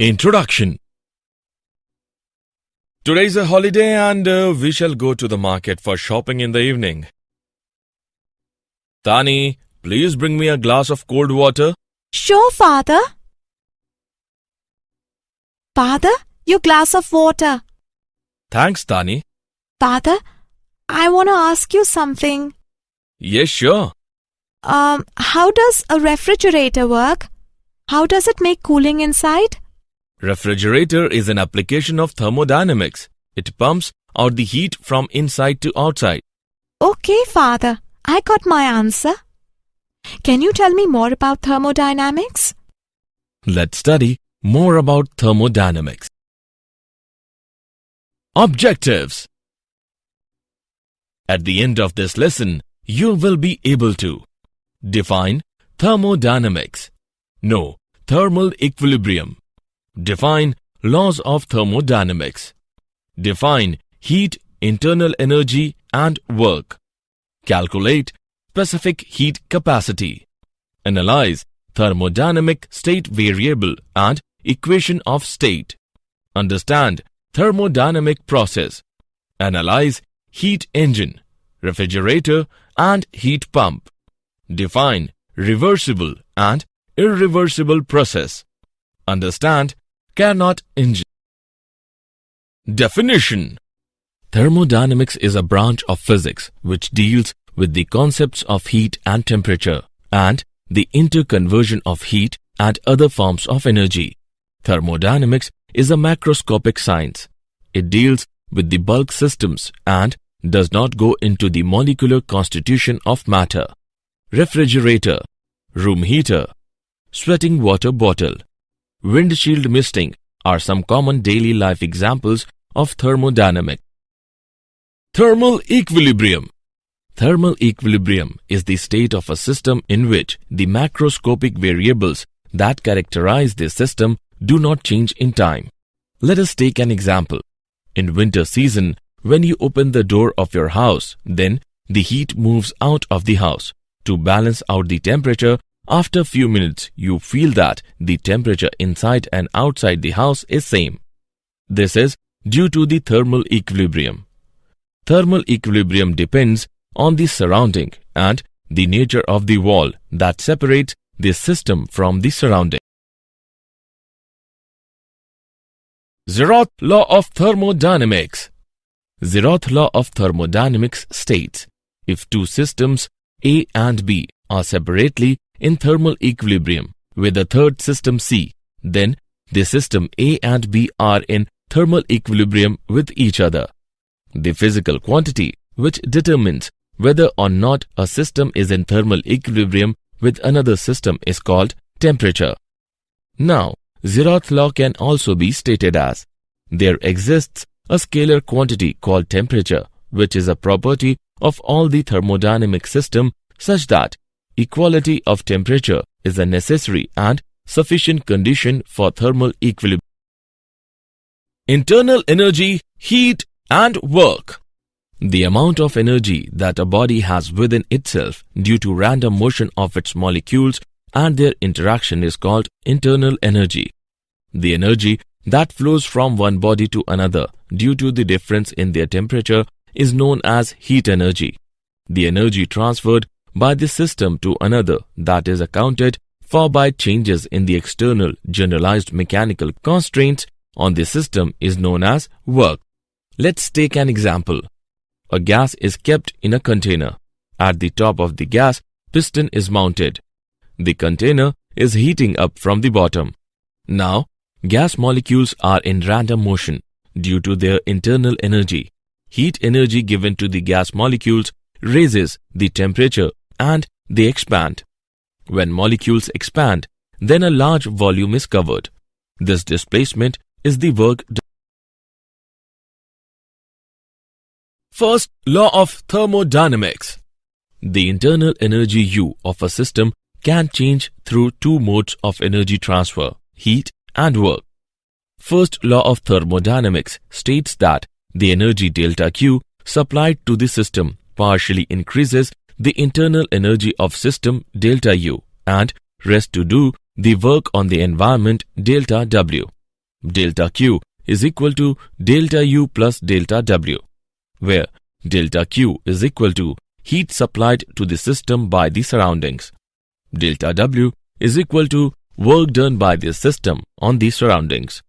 Introduction. Today's a holiday and we shall go to the market for shopping in the evening. Tani, please bring me a glass of cold water. Sure, Father. Father, your glass of water. Thanks, Tani. Father, I want to ask you something. Yes, sure. How does a refrigerator work? How does it make cooling inside? Refrigerator is an application of thermodynamics. It pumps out the heat from inside to outside. Okay, Father, I got my answer. Can you tell me more about thermodynamics? Let's study more about thermodynamics. Objectives. At the end of this lesson, you will be able to define thermodynamics, know thermal equilibrium, define laws of thermodynamics, define heat, internal energy and work, calculate specific heat capacity, analyze thermodynamic state variable and equation of state, understand thermodynamic process, analyze heat engine, refrigerator and heat pump, define reversible and irreversible process, understand Carnot Engine. Definition. Thermodynamics is a branch of physics which deals with the concepts of heat and temperature and the interconversion of heat and other forms of energy. Thermodynamics is a macroscopic science. It deals with the bulk systems and does not go into the molecular constitution of matter. Refrigerator, room heater, sweating water bottle, windshield misting are some common daily life examples of thermodynamics. Thermal equilibrium. Thermal equilibrium is the state of a system in which the macroscopic variables that characterize the system do not change in time. Let us take an example. In winter season, when you open the door of your house, then the heat moves out of the house. To balance out the temperature, after few minutes, you feel that the temperature inside and outside the house is same. This is due to the thermal equilibrium. Thermal equilibrium depends on the surrounding and the nature of the wall that separates the system from the surrounding. Zeroth Law of Thermodynamics. Zeroth Law of Thermodynamics states, if two systems A and B are separately in thermal equilibrium with a third system C, then the system A and B are in thermal equilibrium with each other. The physical quantity which determines whether or not a system is in thermal equilibrium with another system is called temperature. Now, Zeroth law can also be stated as, there exists a scalar quantity called temperature, which is a property of all the thermodynamic system such that equality of temperature is a necessary and sufficient condition for thermal equilibrium. Internal energy, heat and work. The amount of energy that a body has within itself due to random motion of its molecules and their interaction is called internal energy. The energy that flows from one body to another due to the difference in their temperature is known as heat energy. The energy transferred by the system to another that is accounted for by changes in the external generalized mechanical constraints on the system is known as work. Let's take an example. A gas is kept in a container. At the top of the gas, piston is mounted. The container is heating up from the bottom. Now, gas molecules are in random motion due to their internal energy. Heat energy given to the gas molecules raises the temperature and they expand. When molecules expand, then a large volume is covered. This displacement is the work done. First law of thermodynamics. The internal energy U of a system can change through two modes of energy transfer, heat and work. First law of thermodynamics states that the energy delta Q supplied to the system partially increases the internal energy of system delta U and rest to do the work on the environment delta W. Delta Q is equal to delta U plus delta W, where delta Q is equal to heat supplied to the system by the surroundings. Delta W is equal to work done by the system on the surroundings.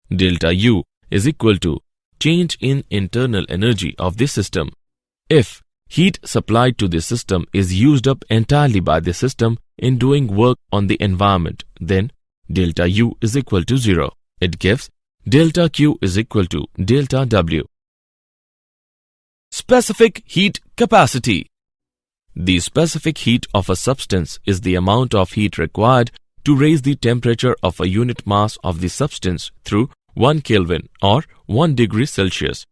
Delta U is equal to change in internal energy of the system. If heat supplied to the system is used up entirely by the system in doing work on the environment, then delta U is equal to 0. It gives delta Q is equal to delta W. Specific heat capacity. The specific heat of a substance is the amount of heat required to raise the temperature of a unit mass of the substance through 1 Kelvin or 1 degree Celsius.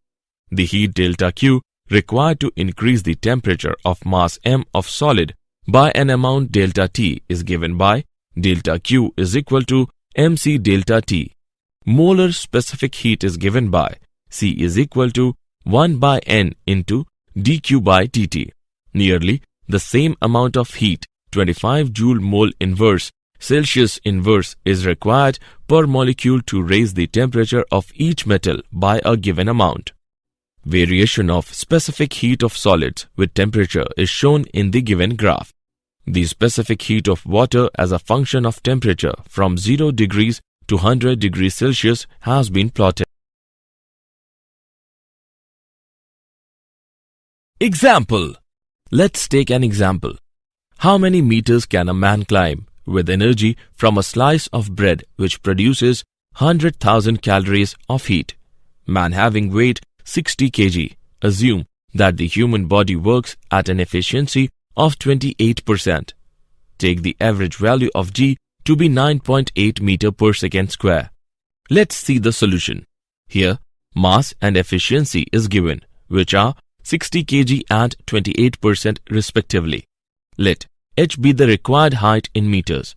The heat delta Q required to increase the temperature of mass m of solid by an amount delta T is given by delta Q is equal to mc delta T. Molar specific heat is given by C is equal to 1 by N into dQ by dt. Nearly the same amount of heat, 25 joule mole inverse Celsius inverse, is required per molecule to raise the temperature of each metal by a given amount. Variation of specific heat of solids with temperature is shown in the given graph. The specific heat of water as a function of temperature from 0 degrees to 100 degrees Celsius has been plotted. Example. Let's take an example. How many meters can a man climb with energy from a slice of bread which produces 100,000 calories of heat? Man having weight 60 kg. Assume that the human body works at an efficiency of 28%. Take the average value of G to be 9.8 meter per second square. Let's see the solution. Here, mass and efficiency is given, which are 60 kg and 28% respectively. Let h be the required height in meters.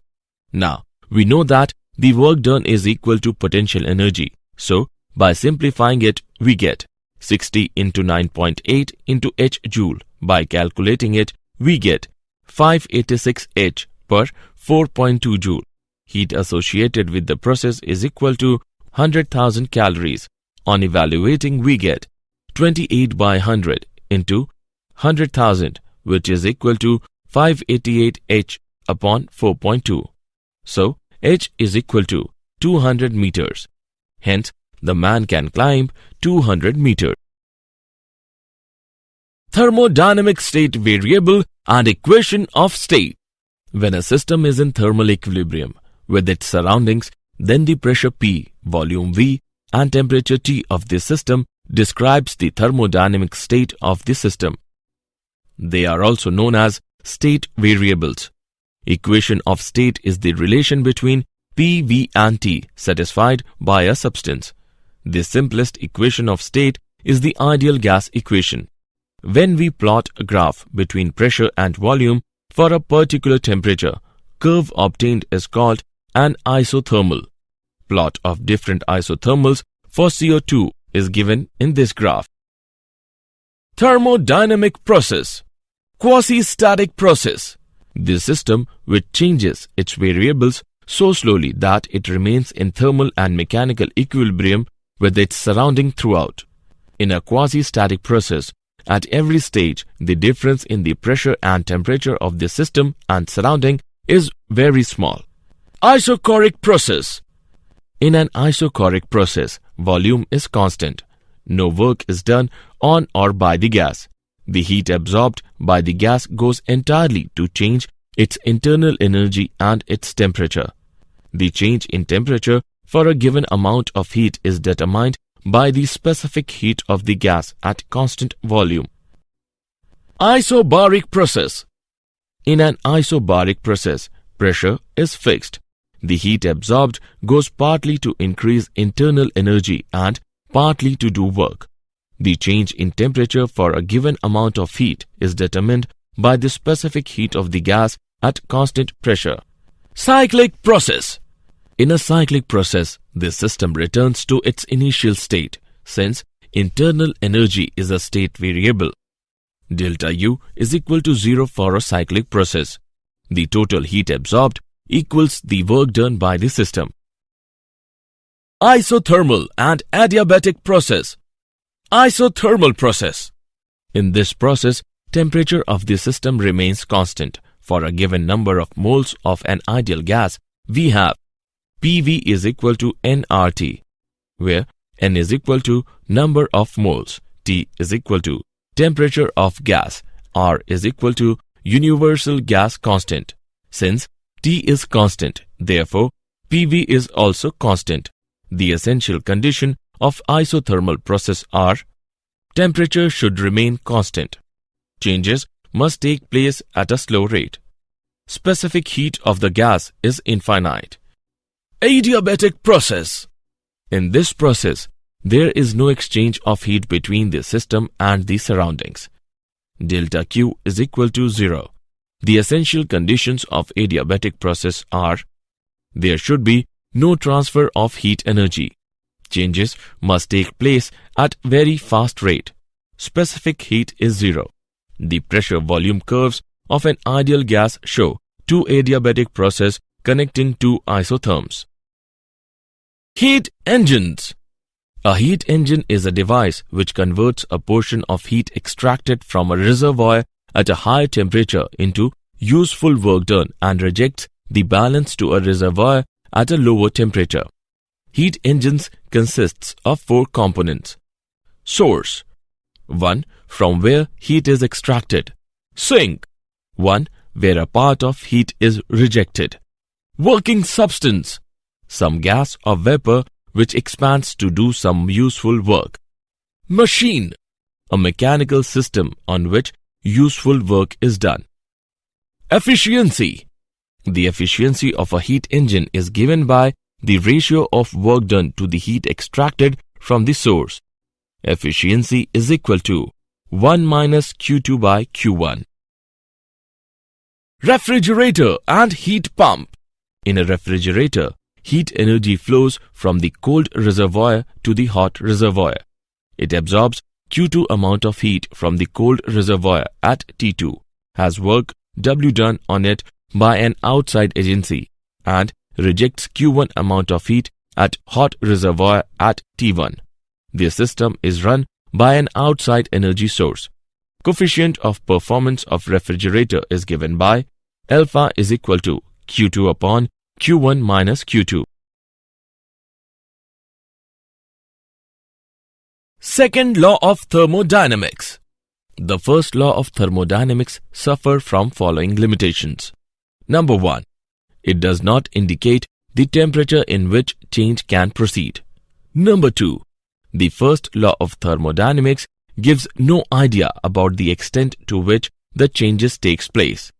Now, we know that the work done is equal to potential energy. So, by simplifying it, we get 60 into 9.8 into h joule. By calculating it, we get 586 h per 4.2 joule. Heat associated with the process is equal to 100,000 calories. On evaluating, we get 28 by 100 into 100,000, which is equal to 588 h upon 4.2. So, h is equal to 200 meters. Hence, the man can climb 200 meters. Thermodynamic state variable and equation of state. When a system is in thermal equilibrium with its surroundings, then the pressure P, volume V, and temperature T of the system describes the thermodynamic state of the system. They are also known as state variables. Equation of state is the relation between P, V, and T satisfied by a substance. The simplest equation of state is the ideal gas equation. When we plot a graph between pressure and volume for a particular temperature, curve obtained is called an isothermal. Plot of different isothermals for CO2 is given in this graph. Thermodynamic process. Quasi-static process. The system which changes its variables so slowly that it remains in thermal and mechanical equilibrium with its surrounding throughout. In a quasi-static process, at every stage, the difference in the pressure and temperature of the system and surrounding is very small. Isochoric process. In an isochoric process, volume is constant. No work is done on or by the gas. The heat absorbed by the gas goes entirely to change its internal energy and its temperature. The change in temperature for a given amount of heat is determined by the specific heat of the gas at constant volume. Isobaric process. In an isobaric process, pressure is fixed. The heat absorbed goes partly to increase internal energy and partly to do work. The change in temperature for a given amount of heat is determined by the specific heat of the gas at constant pressure. Cyclic process. In a cyclic process, the system returns to its initial state, since internal energy is a state variable. Delta U is equal to 0 for a cyclic process. The total heat absorbed equals the work done by the system. Isothermal and adiabatic process. Isothermal process. In this process, temperature of the system remains constant. For a given number of moles of an ideal gas, we have PV is equal to nRT, where N is equal to number of moles, T is equal to temperature of gas, R is equal to universal gas constant. Since T is constant, therefore PV is also constant. The essential condition of isothermal process are: temperature should remain constant. Changes must take place at a slow rate. Specific heat of the gas is infinite. Adiabatic process. In this process, there is no exchange of heat between the system and the surroundings. Delta Q is equal to 0. The essential conditions of adiabatic process are: there should be no transfer of heat energy. Changes must take place at very fast rate. Specific heat is 0. The pressure volume curves of an ideal gas show two adiabatic process connecting two isotherms. Heat engines. A heat engine is a device which converts a portion of heat extracted from a reservoir at a high temperature into useful work done and rejects the balance to a reservoir at a lower temperature. Heat engines consists of four components. Source: 1. From where heat is extracted. Sink: 1. Where a part of heat is rejected. Working substance: some gas or vapor which expands to do some useful work. Machine: a mechanical system on which useful work is done. Efficiency: the efficiency of a heat engine is given by the ratio of work done to the heat extracted from the source. Efficiency is equal to 1 minus Q2 by Q1. Refrigerator and heat pump. In a refrigerator, heat energy flows from the cold reservoir to the hot reservoir. It absorbs Q2 amount of heat from the cold reservoir at T2, has work W done on it by an outside agency, and rejects Q1 amount of heat at hot reservoir at T1. The system is run by an outside energy source. Coefficient of performance of refrigerator is given by alpha is equal to Q2 upon Q1 minus Q2. Second law of thermodynamics. The first law of thermodynamics suffer from following limitations. Number 1. It does not indicate the temperature in which change can proceed. Number 2. The first law of thermodynamics gives no idea about the extent to which the changes takes place.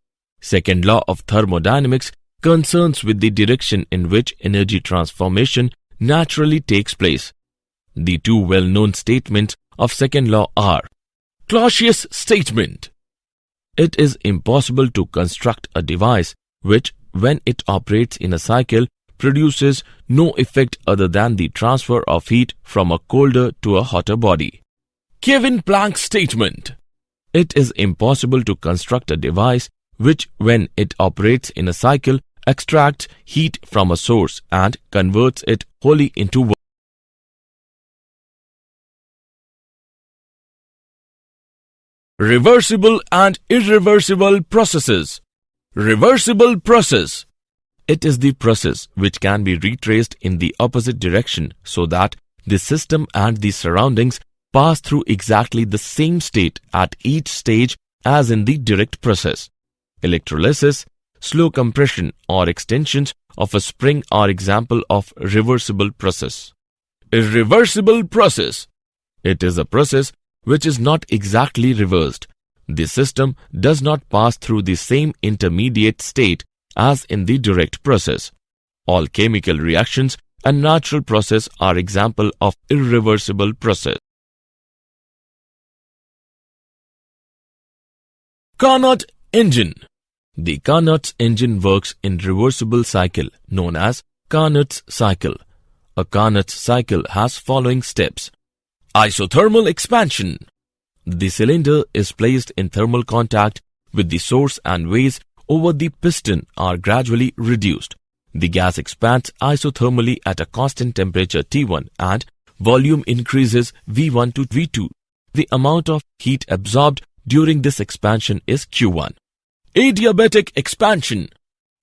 Second law of thermodynamics concerns with the direction in which energy transformation naturally takes place. The two well-known statements of second law are: Clausius statement. It is impossible to construct a device which, when it operates in a cycle, produces no effect other than the transfer of heat from a colder to a hotter body. Kevin-Planck statement. It is impossible to construct a device which, when it operates in a cycle, extracts heat from a source and converts it wholly into work. Reversible and irreversible processes. Reversible process. It is the process which can be retraced in the opposite direction so that the system and the surroundings pass through exactly the same state at each stage as in the direct process. Electrolysis, slow compression or extensions of a spring are example of reversible process. Irreversible process. It is a process which is not exactly reversed. The system does not pass through the same intermediate state as in the direct process. All chemical reactions and natural process are example of irreversible process. Carnot Engine. The Carnot engine works in reversible cycle known as Carnot's cycle. A Carnot cycle has following steps. Isothermal expansion. The cylinder is placed in thermal contact with the source and weighs over the piston are gradually reduced. the gas expands isothermally at a constant temperature T1 and volume increases V1 to V2. The amount of heat absorbed during this expansion is Q1. Adiabatic expansion.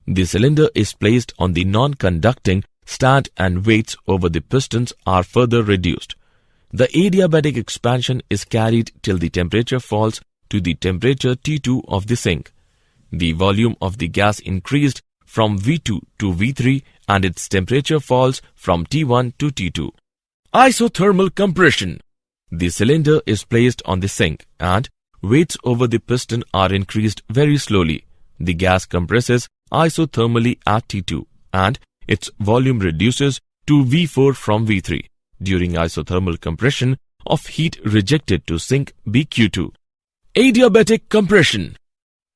The cylinder is placed on the non-conducting stand and weights over the pistons are further reduced. The adiabatic expansion is carried till the temperature falls to the temperature T2 of the sink. The volume of the gas increased from V2 to V3 and its temperature falls from T1 to T2. Isothermal compression. The cylinder is placed on the sink and weights over the piston are increased very slowly. The gas compresses isothermally at T2 and its volume reduces to V4 from V3. During isothermal compression of heat rejected to sink BQ2. Adiabatic compression.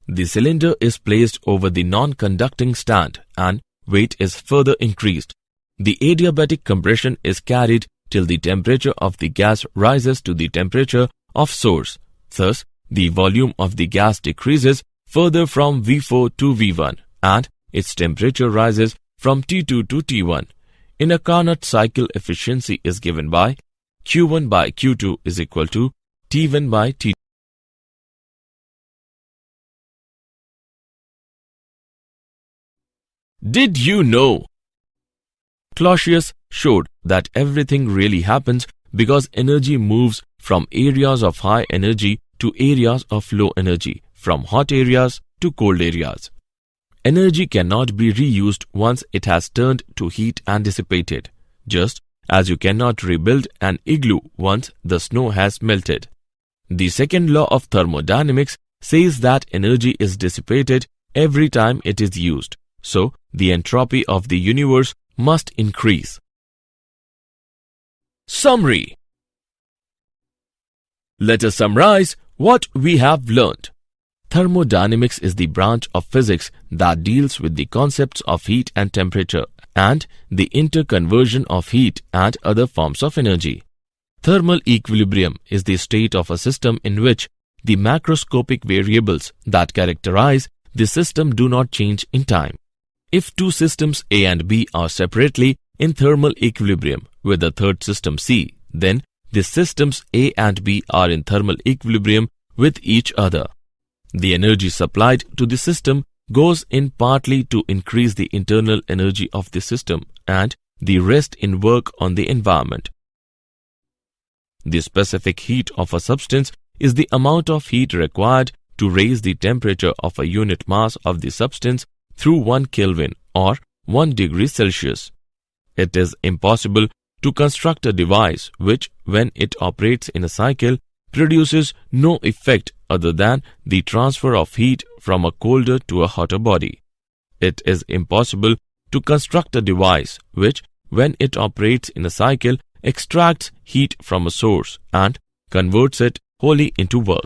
The cylinder is placed over the non-conducting stand and weight is further increased. The adiabatic compression is carried till the temperature of the gas rises to the temperature of source. Thus, the volume of the gas decreases further from V4 to V1 and its temperature rises from T2 to T1. In a Carnot cycle, efficiency is given by Q1 by Q2 is equal to T1 by T2. Did you know? Clausius showed that everything really happens because energy moves from areas of high energy to areas of low energy, from hot areas to cold areas. Energy cannot be reused once it has turned to heat and dissipated, just as you cannot rebuild an igloo once the snow has melted. The second law of thermodynamics says that energy is dissipated every time it is used, so the entropy of the universe must increase. Summary. Let us summarize what we have learned. Thermodynamics is the branch of physics that deals with the concepts of heat and temperature and the interconversion of heat and other forms of energy. Thermal equilibrium is the state of a system in which the macroscopic variables that characterize the system do not change in time. If two systems A and B are separately in thermal equilibrium with a third system C, then the systems A and B are in thermal equilibrium with each other. The energy supplied to the system goes in partly to increase the internal energy of the system and the rest in work on the environment. The specific heat of a substance is the amount of heat required to raise the temperature of a unit mass of the substance through 1 Kelvin or 1 degree Celsius. It is impossible to construct a device which, when it operates in a cycle, produces no effect other than the transfer of heat from a colder to a hotter body. It is impossible to construct a device which, when it operates in a cycle, extracts heat from a source and converts it wholly into work.